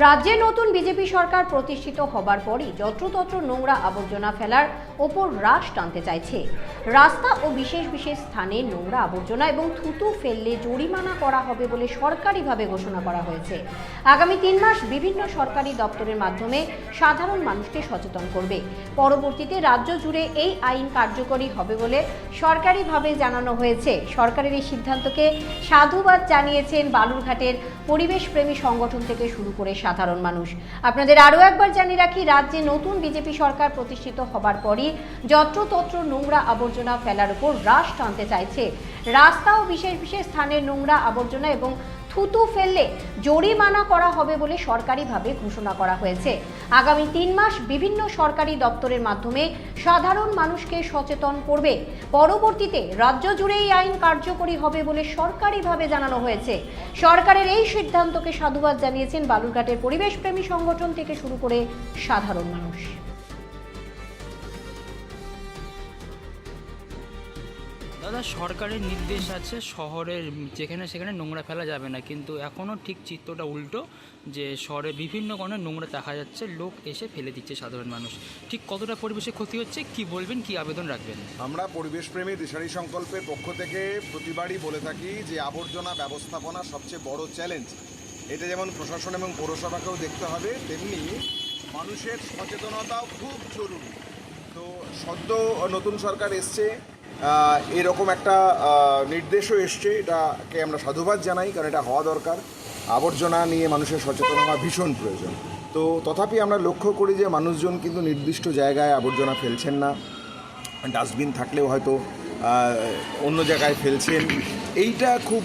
রাজ্যে নতুন বিজেপি সরকার প্রতিষ্ঠিত হবার পরই যত্রতত্র নোংরা আবর্জনা ফেলার ওপর রাশ টানতে চাইছে। রাস্তা ও বিশেষ বিশেষ স্থানে নোংরা আবর্জনা এবং থুতু ফেললে জরিমানা করা হবে বলে সরকারিভাবে ঘোষণা করা হয়েছে। আগামী 3 মাস বিভিন্ন সরকারি দপ্তরের মাধ্যমে সাধারণ মানুষকে সচেতন করবে। পরবর্তীতে রাজ্য জুড়ে এই আইন কার্যকরী হবে বলে সরকারিভাবে জানানো হয়েছে। সরকারের এই সিদ্ধান্তকে সাধুবাদ জানিয়েছেন বালুরঘাটের পরিবেশপ্রেমী সংগঠন থেকে শুরু করে সাধারণ মানুষ। আপনাদের আরও একবার জানিয়ে রাখি, রাজ্যে নতুন বিজেপি সরকার প্রতিষ্ঠিত হবার পরই যত্রতত্র নোংরা আবর্জনা ফেলার উপর রাশ টানতে চাইছে। রাস্তা ও বিশেষ বিশেষ স্থানে নোংরা আবর্জনা এবং থুতু ফেললে জরিমানা করা হবে বলে সরকারিভাবে ঘোষণা করা হয়েছে। আগামী 3 মাস বিভিন্ন সরকারি দপ্তরের মাধ্যমে সাধারণ মানুষকে সচেতন করবে। পরবর্তীতে রাজ্য জুড়ে এই আইন কার্যকরী হবে বলে সরকারিভাবে জানানো হয়েছে। সরকারের এই সিদ্ধান্তকে সাধুবাদ জানিয়েছেন বালুরঘাটের পরিবেশপ্রেমী সংগঠন থেকে শুরু করে সাধারণ মানুষ। দাদা, সরকারের নির্দেশ আছে শহরের যেখানে সেখানে নোংরা ফেলা যাবে না, কিন্তু এখনও ঠিক চিত্রটা উল্টো, যে শহরে বিভিন্ন কারণে নোংরা দেখা যাচ্ছে, লোক এসে ফেলে দিচ্ছে সাধারণ মানুষ। ঠিক কতটা পরিবেশে ক্ষতি হচ্ছে, কি বলবেন, কি আবেদন রাখবেন? আমরা পরিবেশপ্রেমী দিশারি সংকল্পের পক্ষ থেকে প্রতিবারই বলে থাকি যে আবর্জনা ব্যবস্থাপনা সবচেয়ে বড় চ্যালেঞ্জ। এটা যেমন প্রশাসন এবং পৌরসভাকেও দেখতে হবে, তেমনি মানুষের সচেতনতাও খুব জরুরি। তো সদ্য নতুন সরকার এসছে, এরকম একটা নির্দেশও এসছে, এটাকে আমরা সাধুবাদ জানাই, কারণ এটা হওয়া দরকার। আবর্জনা নিয়ে মানুষের সচেতন হওয়া ভীষণ প্রয়োজন। তো তথাপি আমরা লক্ষ্য করি যে মানুষজন কিন্তু নির্দিষ্ট জায়গায় আবর্জনা ফেলছেন না, ডাস্টবিন থাকলেও হয়তো অন্য জায়গায় ফেলছেন। এইটা খুব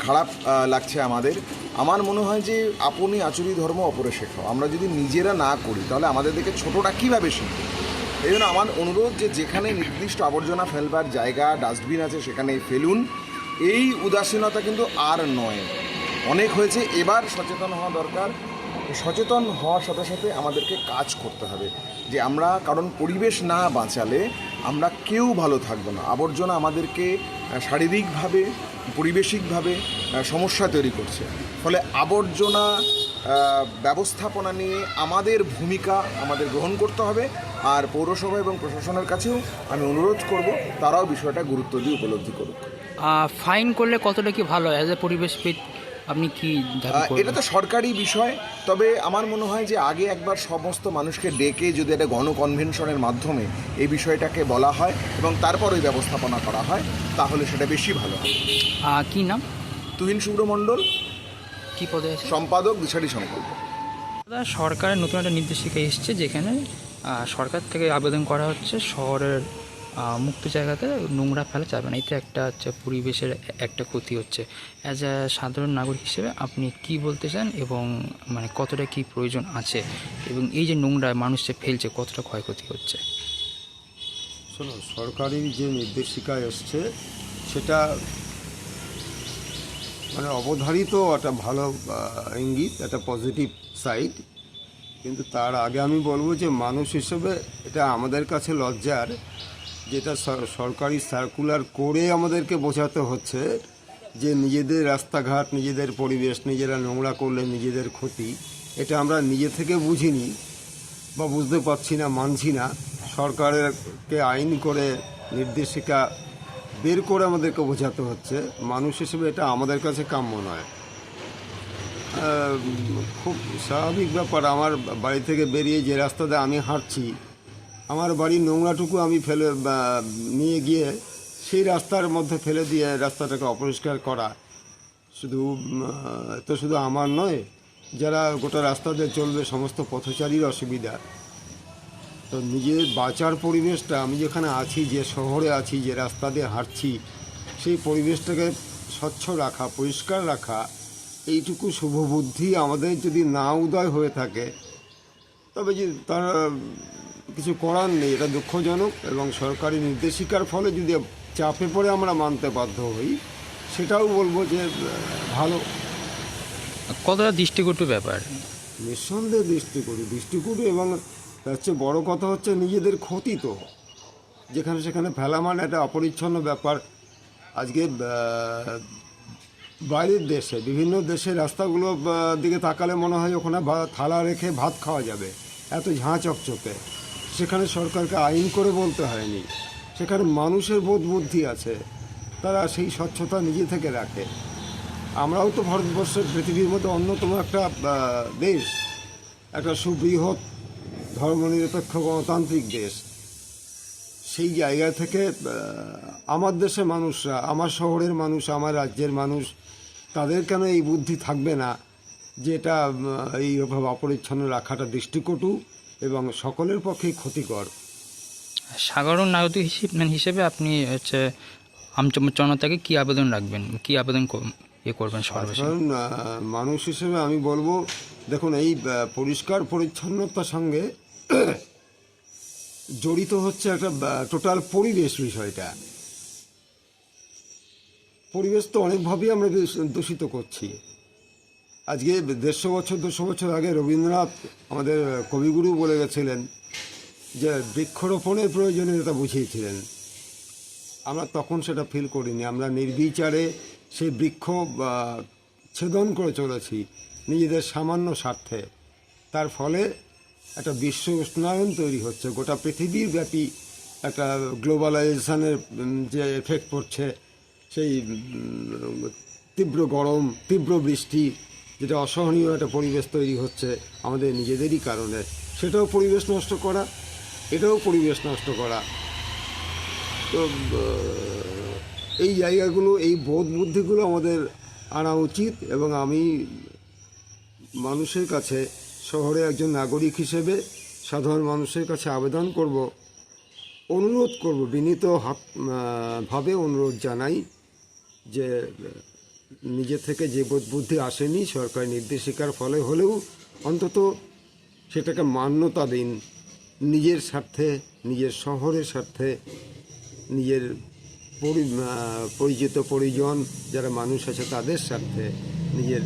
খারাপ লাগছে আমাদের। আমার মনে হয় যে আপনি আচুরি ধর্ম অপরে শেখাও। আমরা যদি নিজেরা না করি তাহলে আমাদের দেখে ছোটোটা কীভাবে শিখবে? এই জন্য আমার অনুরোধ যে যেখানে নির্দিষ্ট আবর্জনা ফেলবার জায়গা, ডাস্টবিন আছে, সেখানে ফেলুন। এই উদাসীনতা কিন্তু আর নয়, অনেক হয়েছে। এবার সচেতন হওয়া দরকার। সচেতন হওয়ার সাথে সাথে আমাদেরকে কাজ করতে হবে যে আমরা, কারণ পরিবেশ না বাঁচালে আমরা কেউ ভালো থাকবো না। আবর্জনা আমাদেরকে শারীরিকভাবে, পরিবেশিকভাবে সমস্যা তৈরি করছে। ফলে আবর্জনা ব্যবস্থাপনা নিয়ে আমাদের ভূমিকা আমাদের গ্রহণ করতে হবে। আর পৌরসভা এবং প্রশাসনের কাছেও আমি অনুরোধ করব, তারাও বিষয়টা গুরুত্ব দিয়ে উপলব্ধি করুক। ফাইন করলে কতটা কি ভালো অ্যাজ এ পরিবেশবিদ আপনি কি? এটা তো সরকারি বিষয়, তবে আমার মনে হয় যে আগে একবার সমস্ত মানুষকে ডেকে যদি একটা গণকনভেনশনের মাধ্যমে এই বিষয়টাকে বলা হয় এবং তারপর ওই ব্যবস্থাপনা করা হয়, তাহলে সেটা বেশি ভালো হয়। কি নাম? তুহিন শুভ্র মণ্ডল, কি পদে আছে? সম্পাদক, দিশারি সংকল্প। দাদা, সরকারের নতুন একটা নির্দেশিকা এসছে, যেখানে সরকার থেকে আবেদন করা হচ্ছে শহরের মুক্ত জায়গাতে নোংরা ফেলা যাবে না। এটা একটা হচ্ছে পরিবেশের একটা ক্ষতি হচ্ছে। অ্যাজ এ সাধারণ নাগরিক হিসেবে আপনি কি বলতে চান, এবং কতটা কি প্রয়োজন আছে, এবং এই যে নোংরা মানুষ যে ফেলছে কতটা ক্ষয়ক্ষতি হচ্ছে? শোনো, সরকারি যে নির্দেশিকা এসছে সেটা অবধারিত একটা ভালো ইঙ্গিত, একটা পজিটিভ সাইড। কিন্তু তার আগে আমি বলবো যে মানুষ হিসেবে এটা আমাদের কাছে লজ্জার, যেটা সরকারি সার্কুলার করে আমাদেরকে বোঝাতে হচ্ছে যে নিজেদের রাস্তাঘাট, নিজেদের পরিবেশ নিজেরা নোংরা করলে নিজেদের ক্ষতি। এটা আমরা নিজে থেকে বুঝিনি বা বুঝতে পারছি না, মানছি না। সরকারকে আইন করে নির্দেশিকা বের করে আমাদেরকে বোঝাতে হচ্ছে। মানুষ হিসেবে এটা আমাদের কাছে কাম্য নয়। খুব স্বাভাবিক ব্যাপার। আমার বাড়ি থেকে বেরিয়ে যে রাস্তাতে আমি হাঁটছি, আমার বাড়ির নোংরাটুকু আমি ফেলে নিয়ে গিয়ে সেই রাস্তার মধ্যে ফেলে দিয়ে রাস্তাটাকে অপরিষ্কার করা শুধু আমার নয়, যারা গোটা রাস্তা দিয়ে চলবে সমস্ত পথচারীর অসুবিধা। তো নিজের বাঁচার পরিবেশটা, আমি যেখানে আছি, যে শহরে আছি, যে রাস্তা দিয়ে হাঁটছি, সেই পরিবেশটাকে স্বচ্ছ রাখা, পরিষ্কার রাখা, এইটুকু শুভবুদ্ধি আমাদের যদি না উদয় হয়ে থাকে, তবে যে তার কিছু করার নেই। এটা দুঃখজনক। এবং সরকারি নির্দেশিকার ফলে যদি চাপে পড়ে আমরা মানতে বাধ্য হই, সেটাও বলবো যে ভালো। কতটা দৃষ্টিকটু ব্যাপার? নিঃসন্দেহে দৃষ্টিকটু। এবং তার চেয়ে বড়ো কথা হচ্ছে নিজেদের ক্ষতি। তো যেখানে সেখানে ফেলা একটা অপরিচ্ছন্ন ব্যাপার। আজকে বাইরের দেশে, বিভিন্ন দেশের রাস্তাগুলো দিকে তাকালে মনে হয় ওখানে থালা রেখে ভাত খাওয়া যাবে, এত ঝাঁ চকচকে। সেখানে সরকারকে আইন করে বলতে হয়নি, সেখানে মানুষের বোধ বুদ্ধি আছে, তারা সেই স্বচ্ছতা নিজে থেকে রাখে। আমরাও তো ভারতবর্ষের পৃথিবীর মধ্যে অন্যতম একটা দেশ, একটা সুবৃহৎ ধর্মনিরপেক্ষ গণতান্ত্রিক দেশ। সেই জায়গা থেকে আমার দেশের মানুষরা, আমার শহরের মানুষ, আমার রাজ্যের মানুষ, তাদের কেন এই বুদ্ধি থাকবে না যে এটা এইভাবে অপরিচ্ছন্ন রাখাটা দৃষ্টিকটু এবং সকলের পক্ষেই ক্ষতিকর। সাধারণ নাগরিক হিসেবে আপনি হচ্ছে জনতাকে কি আবেদন রাখবেন, কি আবেদন করবেন সর্বশেষ? কারণ মানুষ হিসেবে আমি বলবো, দেখুন, এই পরিষ্কার পরিচ্ছন্নতার সঙ্গে জড়িত হচ্ছে একটা টোটাল পরিবেশ বিষয়টা। পরিবেশ তো অনেকভাবেই আমরা দূষিত করছি। আজকে 150 বছর আগে রবীন্দ্রনাথ, আমাদের কবিগুরু, বলে গেছিলেন যে বৃক্ষরোপণের প্রয়োজনীয়তা বুঝিয়েছিলেন। আমরা তখন সেটা ফিল করিনি, আমরা নির্বিচারে সেই বৃক্ষ ছেদন করে চলেছি নিজেদের সামান্য স্বার্থে। তার ফলে একটা বিশ্ব উষ্ণায়ন তৈরি হচ্ছে, গোটা পৃথিবীর ব্যাপী একটা গ্লোবালাইজেশনের যে এফেক্ট পড়ছে, সেই তীব্র গরম, তীব্র বৃষ্টি, যেটা অসহনীয় একটা পরিবেশ তৈরি হচ্ছে আমাদের নিজেদেরই কারণে, সেটাও পরিবেশ নষ্ট করা, এটাও পরিবেশ নষ্ট করা। তো এই জায়গাগুলো, এই বোধ বুদ্ধিগুলো আমাদের আনা উচিত। এবং আমি মানুষের কাছে, শহরে একজন নাগরিক হিসেবে সাধারণ মানুষের কাছে আবেদন করব, অনুরোধ করব, বিনীত ভাবে অনুরোধ জানাই যে নিজে থেকে যে বোধ বুদ্ধি আসেনি, সরকারি নির্দেশিকার ফলে হলেও অন্তত সেটাকে মান্যতা দিন। নিজের স্বার্থে, নিজের শহরের স্বার্থে, নিজের পরিচিত পরিজন যারা মানুষ আছে তাদের স্বার্থে, নিজের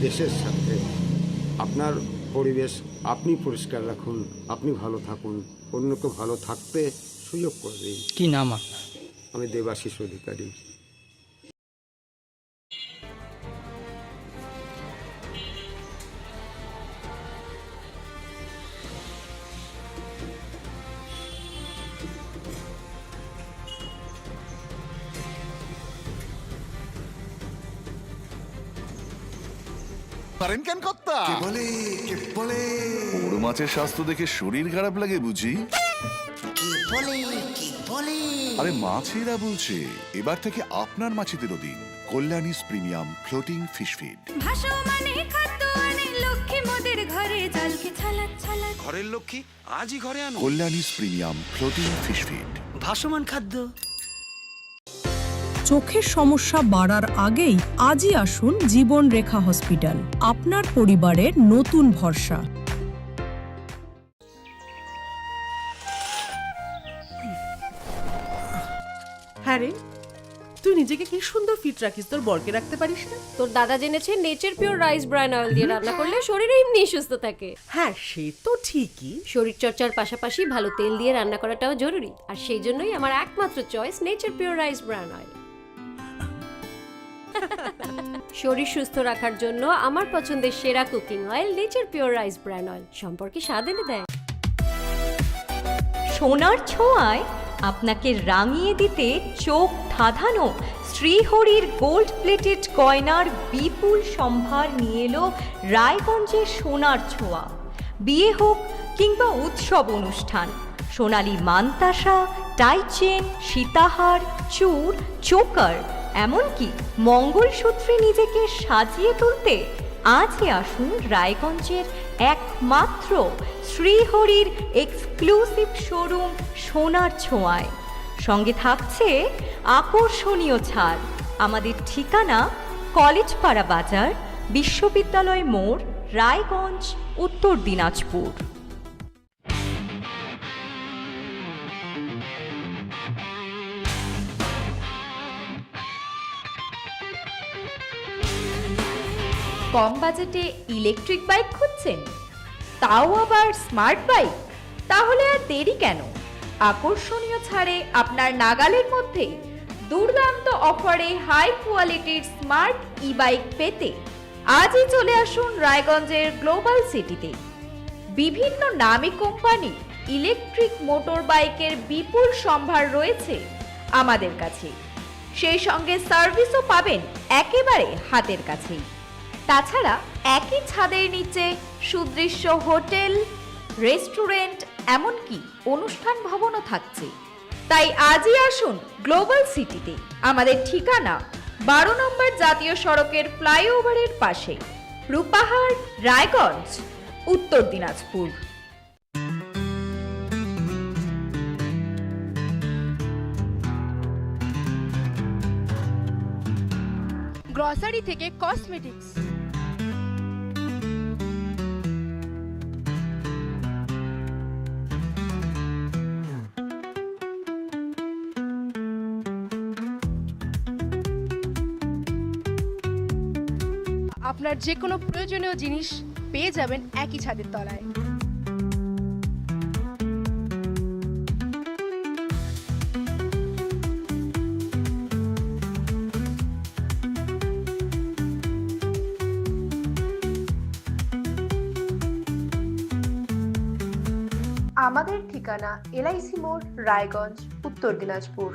দেশের স্বার্থে আপনার পরিবেশ আপনি পরিষ্কার রাখুন, আপনি ভালো থাকুন, অন্যকে ভালো থাকতে সুযোগ করে দিন। কি নাম আপনার? আমি দেবাশিস অধিকারী। পারেন কেন কর্তা? কে বলে বড় মাছের স্বাস্থ্য দেখে শরীর খারাপ লাগে বুঝি? কে বলে আরে মাছেরা বলছে, এবার থেকে আপনার মাছেদেরও দিন কল্যাণীস প্রিমিয়াম ফ্লোটিং ফিশ ফিড। ভাসমানে খাদ্য আনে লক্ষ্মী মোদের ঘরে, জলকে ছালাক ছালাক। ঘরের লক্ষ্মী আজই ঘরে আনো কল্যাণীস প্রিমিয়াম ফ্লোটিং ফিশ ফিড। ভাসমান খাদ্য। চোখের সমস্যা বাড়ার আগেই আজই আসুন জীবন রেখা হসপিটাল, আপনার পরিবারের নতুন ভরসা। হ্যাঁ রে, তুই নিজেকে কি সুন্দর ফিট রাখিস, তোর বরকে রাখতে পারিস না? তোর দাদা জেনেছে nature pure rice bran oil দিয়ে রান্না করলে শরীর এমনি সুস্থ থাকে। হ্যাঁ, সে তো ঠিকই। শরীর চর্চার পাশাপাশি ভালো তেল দিয়ে রান্না করাটাও জরুরি, আর সেই জন্যই আমার একমাত্র choice nature pure rice bran oil. শরীর সুস্থ রাখার জন্য আমার পছন্দের সেরা cooking oil nature pure rice bran oil, সম্পর্কে স্বাদ এনে দেয়। সোনার ছোঁয়ায় আপনাকে রাঙিয়ে দিতে চোখ ধাঁধানো শ্রীহরির গোল্ড প্লেটেড গয়নার বিপুল সম্ভার নিয়ে এলো রায়গঞ্জের সোনার ছোঁয়া। বিয়ে হোক কিংবা উৎসব অনুষ্ঠান, সোনালি মানতাসা, টাইচেন, সীতাহার, চূড়, চোকার, এমনকি মঙ্গলসূত্রে নিজেকে সাজিয়ে তুলতে আজই আসুন রায়গঞ্জের একমাত্র শ্রীহরির এক্সক্লুসিভ শোরুম সোনার ছোঁয়ায়। সঙ্গে থাকছে আকর্ষণীয় ছাড়। আমাদের ঠিকানা কলেজপাড়া বাজার, বিশ্ববিদ্যালয় মোড়, রায়গঞ্জ, উত্তর দিনাজপুর। কম বাজেটে ইলেকট্রিক বাইক খুঁজছেন, তাও আবার স্মার্ট বাইক? তাহলে আর দেরি কেন, আকর্ষণীয় ছাড়ে আপনার নাগালের মধ্যেই দুর্দান্ত অফারে হাই কোয়ালিটির স্মার্ট ই বাইক পেতে আজই চলে আসুন রায়গঞ্জের গ্লোবাল সিটিতে। বিভিন্ন নামী কোম্পানি ইলেকট্রিক মোটর বাইকের বিপুল সম্ভার রয়েছে আমাদের কাছে, সেই সঙ্গে সার্ভিসও পাবেন একেবারে হাতের কাছেই। তাছাড়া একই ছাদের নিচে সুদৃশ্য হোটেল, রেস্টুরেন্ট, এমনকি অনুষ্ঠান ভবনও থাকছে। তাই আজই আসুন গ্লোবাল সিটিতে। আমাদের ঠিকানা 12 নম্বর জাতীয় সড়কের ফ্লাইওভারের পাশে, রূপাহার, রায়গঞ্জ, উত্তর দিনাজপুর। গ্রসারি থেকে কসমেটিক্স, আপনার যে কোনো প্রয়োজনীয় জিনিস পেয়ে যাবেন একই ছাদের তলায়। আমাদের ঠিকানা LIC মোড়, রায়গঞ্জ, উত্তর দিনাজপুর।